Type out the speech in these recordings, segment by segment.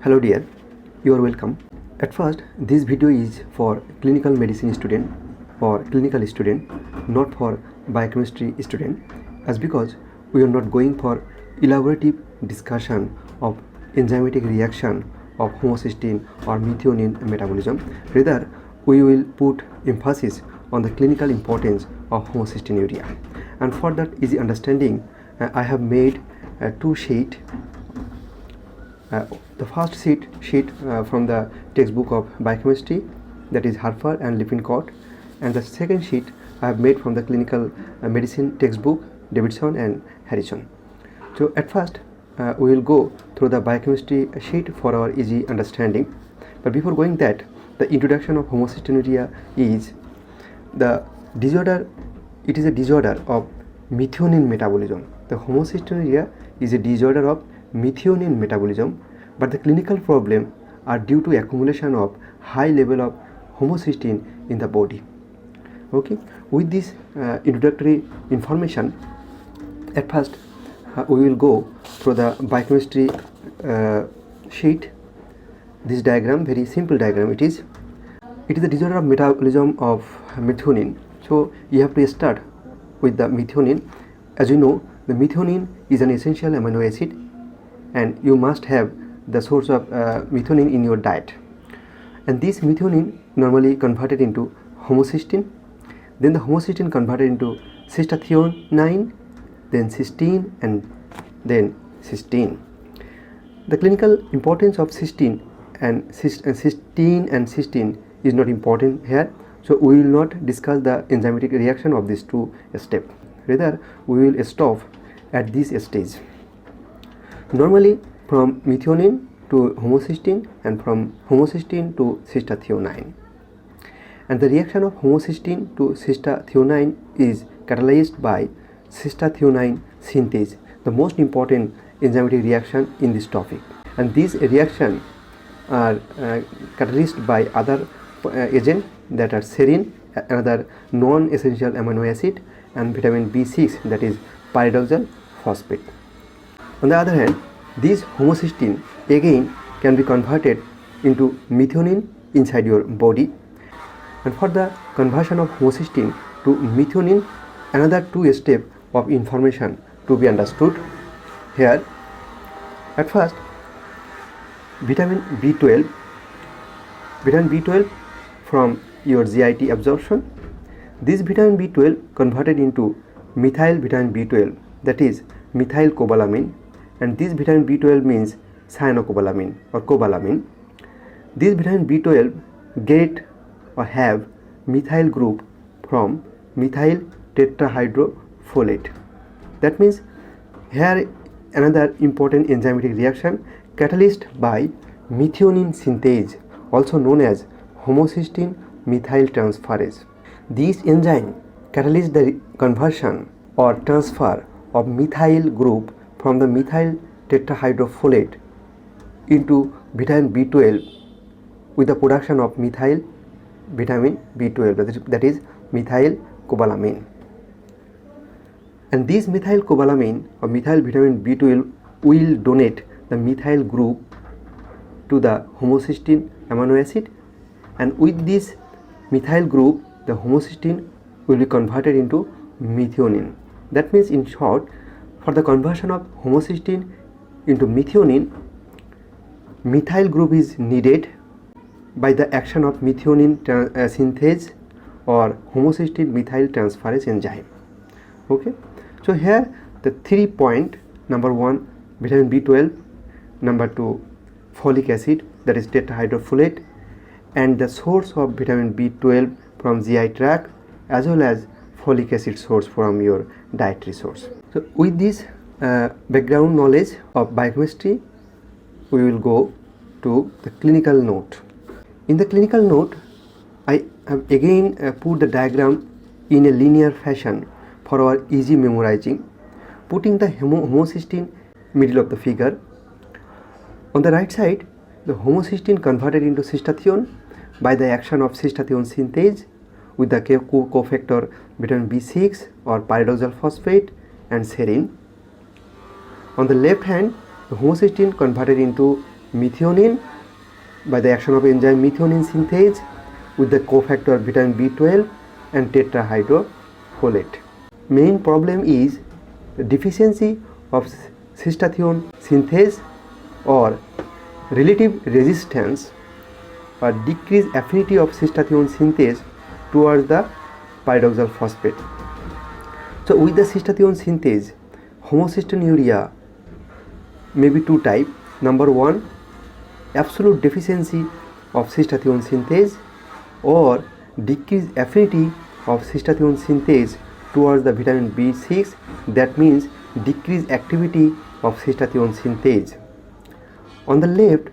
Hello dear, you are welcome. At first, this video is for clinical medicine student or clinical student, not for biochemistry student, as because we are not going for elaborative discussion of enzymatic reaction of homocysteine or methionine metabolism. Rather, we will put emphasis on the clinical importance of homocystinuria. And for that easy understanding, I have made two sheets. The first sheet from the textbook of biochemistry, that is Harper and Lippincott, and the second sheet I have made from the clinical medicine textbook Davidson and Harrison. So at first we will go through the biochemistry sheet for our easy understanding. But before going that, the introduction of homocystinuria is the disorder. It is a disorder of methionine metabolism. The homocystinuria is a disorder of methionine metabolism, but the clinical problem are due to accumulation of high level of homocysteine in the body. Okay, with this introductory information, at first we will go through the biochemistry sheet. This diagram, very simple diagram, it is the disorder of metabolism of methionine. So you have to start with the methionine. As you know, the methionine is an essential amino acid, and you must have the source of methionine in your diet. And this methionine normally converted into homocysteine, then the homocysteine converted into cystathionine, then cysteine, and then cysteine. The clinical importance of cysteine and cysteine is not important here, so we will not discuss the enzymatic reaction of these two steps. Rather, we will stop at this stage. Normally, from methionine to homocysteine and from homocysteine to cystathionine. And the reaction of homocysteine to cystathionine is catalyzed by cystathionine synthase, the most important enzymatic reaction in this topic. And these reactions are catalyzed by other agents that are serine, another non-essential amino acid, and vitamin B6, that is pyridoxal phosphate. On the other hand, this homocysteine again can be converted into methionine inside your body. And for the conversion of homocysteine to methionine, another two steps of information to be understood here. At first, vitamin B12 from your GIT absorption. This vitamin B12 converted into methyl vitamin B12, that is methylcobalamin, and this vitamin B12 means cyanocobalamin or cobalamin. This vitamin B12 get or have methyl group from methyl tetrahydrofolate. That means here another important enzymatic reaction catalyzed by methionine synthase, also known as homocysteine methyl transferase. This enzyme catalyzes the conversion or transfer of methyl group from the methyl tetrahydrofolate into vitamin B12 with the production of methyl vitamin B12, that is methylcobalamin. And this methylcobalamin or methyl vitamin B12 will donate the methyl group to the homocysteine amino acid, and with this methyl group the homocysteine will be converted into methionine. That means, in short, for the conversion of homocysteine into methionine, methyl group is needed by the action of methionine synthase or homocysteine methyl transferase enzyme. Okay, so here the 3 point: number 1, vitamin B12; number 2, folic acid, that is tetrahydrofolate, and the source of vitamin B12 from GI tract, as well as folic acid source from your dietary source. So with this background knowledge of biochemistry, we will go to the clinical note. In the clinical note, I have again put the diagram in a linear fashion for our easy memorizing, putting the homocysteine middle of the figure. On the right side, the homocysteine converted into cystathione by the action of cystathione synthase with the cofactor vitamin B6 or pyridoxal phosphate and serine. On the left hand, the homocysteine converted into methionine by the action of enzyme methionine synthase with the cofactor vitamin B12 and tetrahydrofolate. Main problem is deficiency of cystathione synthase or relative resistance or decreased affinity of cystathione synthase towards the pyridoxal phosphate. So with the cystathione synthase, homocystinuria may be two types. Number one, absolute deficiency of cystathione synthase or decreased affinity of cystathione synthase towards the vitamin B6, that means decreased activity of cystathione synthase. On the left,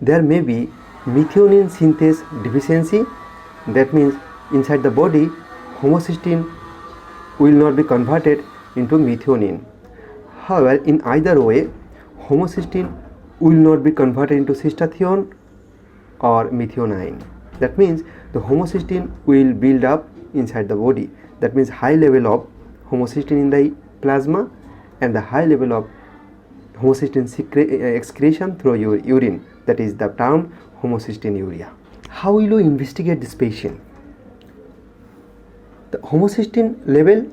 there may be methionine synthase deficiency, that means inside the body homocysteine will not be converted into methionine. However, in either way, homocysteine will not be converted into cystathione or methionine. That means the homocysteine will build up inside the body. That means high level of homocysteine in the plasma and the high level of homocysteine excretion through your urine. That is the term homocystinuria. How will you investigate this patient? The homocysteine level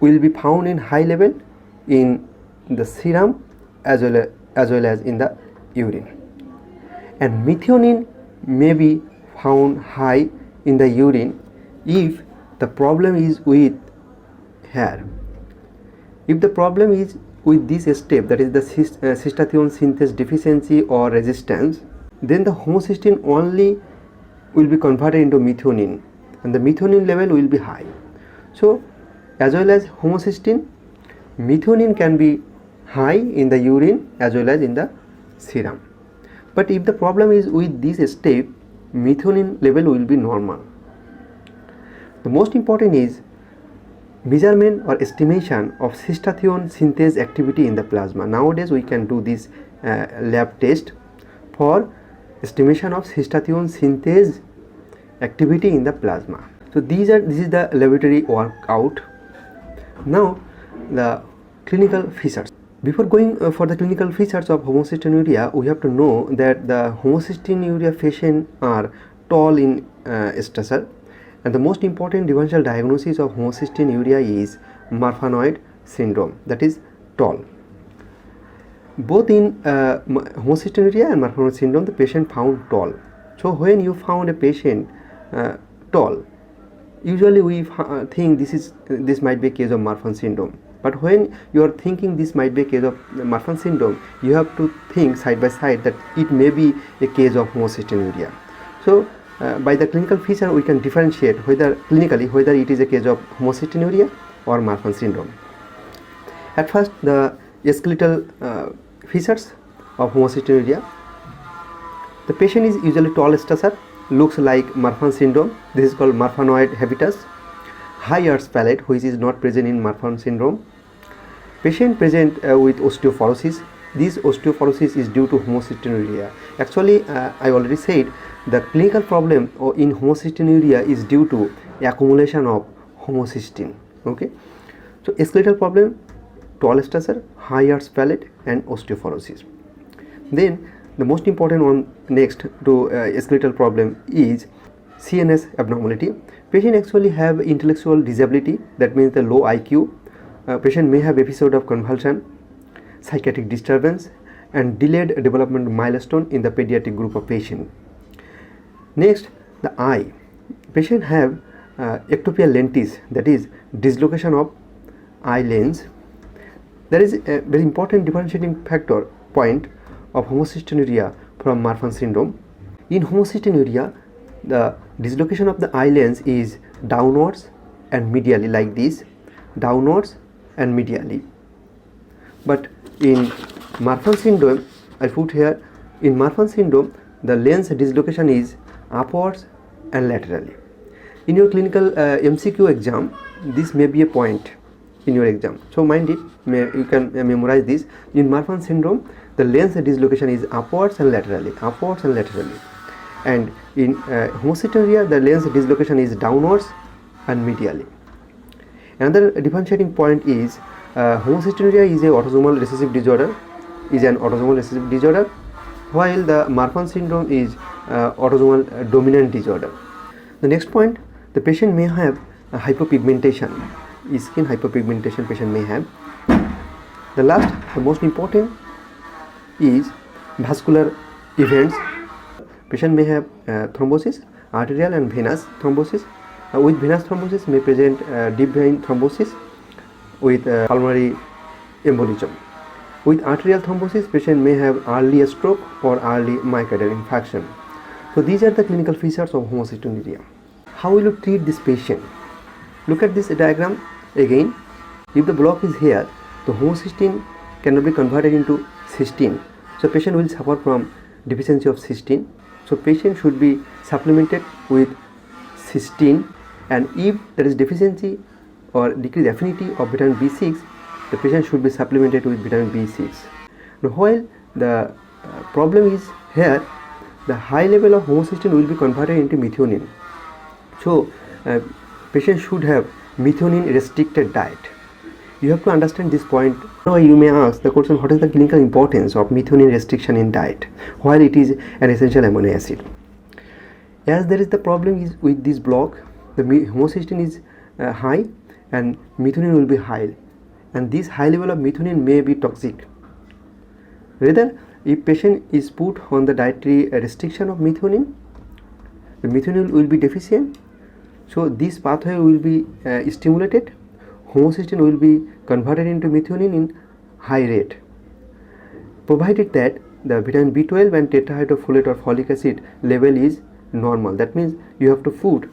will be found in high level in the serum as well as in the urine, and methionine may be found high in the urine if the problem is with hair. If the problem is with this step, that is the cystathione synthase deficiency or resistance, then the homocysteine only will be converted into methionine and the methionine level will be high. So as well as homocysteine, methionine can be high in the urine as well as in the serum. But if the problem is with this step, methionine level will be normal. The most important is measurement or estimation of cystathione synthase activity in the plasma. Nowadays we can do this lab test for estimation of cystathione synthase activity in the plasma. So this is the laboratory workout. Now the clinical features. Before going for the clinical features of homocystinuria, we have to know that the homocystinuria patients are tall in stature, and the most important differential diagnosis of homocystinuria is Marfanoid syndrome, that is tall. Both in homocystinuria and Marfanoid syndrome, the patient found tall. So when you found a patient tall, usually we think this might be a case of Marfan syndrome. But when you are thinking this might be a case of Marfan syndrome, you have to think side by side that it may be a case of homocystinuria. So by the clinical feature we can differentiate whether it is a case of homocystinuria or Marfan syndrome. At first, the skeletal features of homocystinuria. The patient is usually tall stature, looks like Marfan syndrome. This is called Marfanoid habitus. High arch palate, which is not present in Marfan syndrome. Patient present with osteoporosis. This osteoporosis is due to homocystinuria. Actually, I already said the clinical problem in homocystinuria is due to accumulation of homocysteine. Okay, so skeletal problem, tall stature, high arch palate, and osteoporosis. Then the most important one next to skeletal problem is CNS abnormality. Patient actually have intellectual disability, that means the low IQ. Patient may have episode of convulsion, psychiatric disturbance, and delayed development milestone in the pediatric group of patient. Next, the eye. Patient have ectopia lentis, that is dislocation of eye lens. There is a very important differentiating factor point of homocystinuria from Marfan syndrome. In homocystinuria, the dislocation of the eye lens is downwards and medially, like this, downwards and medially. But in Marfan syndrome, I put here, in Marfan syndrome the lens dislocation is upwards and laterally. In your clinical MCQ exam, this may be a point in your exam, so mind it, you can memorize this. In Marfan syndrome, the lens dislocation is upwards and laterally, and in homocystinuria the lens dislocation is downwards and medially. Another differentiating point is homocystinuria is an autosomal recessive disorder, while the Marfan syndrome is autosomal dominant disorder. The next point, the patient may have hypopigmentation, skin hypopigmentation patient may have. The last, the most important is vascular events. Patient may have thrombosis, arterial and venous thrombosis. With venous thrombosis may present deep vein thrombosis with pulmonary embolism. With arterial thrombosis, patient may have early stroke or early myocardial infarction. So these are the clinical features of homocystinuria. How will you treat this patient? Look at this diagram again. If the block is here, the homocysteine cannot be converted into cysteine. So patient will suffer from deficiency of cysteine. So patient should be supplemented with cysteine, and if there is deficiency or decreased affinity of vitamin B6, the patient should be supplemented with vitamin B6. Now, while the problem is here, the high level of homocysteine will be converted into methionine. So patient should have methionine restricted diet. You have to understand this point. Now you may ask the question, what is the clinical importance of methionine restriction in diet while it is an essential amino acid? As there is the problem is with this block, the homocysteine is high and methionine will be high, and this high level of methionine may be toxic. Rather, if patient is put on the dietary restriction of methionine, the methionine will be deficient, so this pathway will be stimulated. Homocysteine will be converted into methionine in high rate, provided that the vitamin B12 and tetrahydrofolate or folic acid level is normal. That means you have to put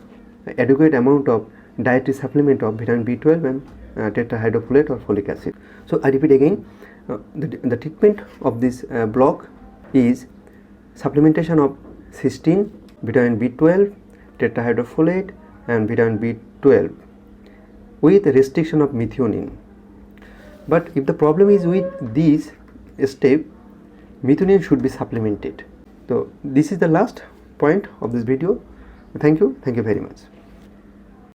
adequate amount of dietary supplement of vitamin B12 and tetrahydrofolate or folic acid. So I repeat again, the treatment of this block is supplementation of cysteine, vitamin B12, tetrahydrofolate and vitamin B12 with restriction of methionine. But if the problem is with this step, methionine should be supplemented. So this is the last point of this video. Thank you very much.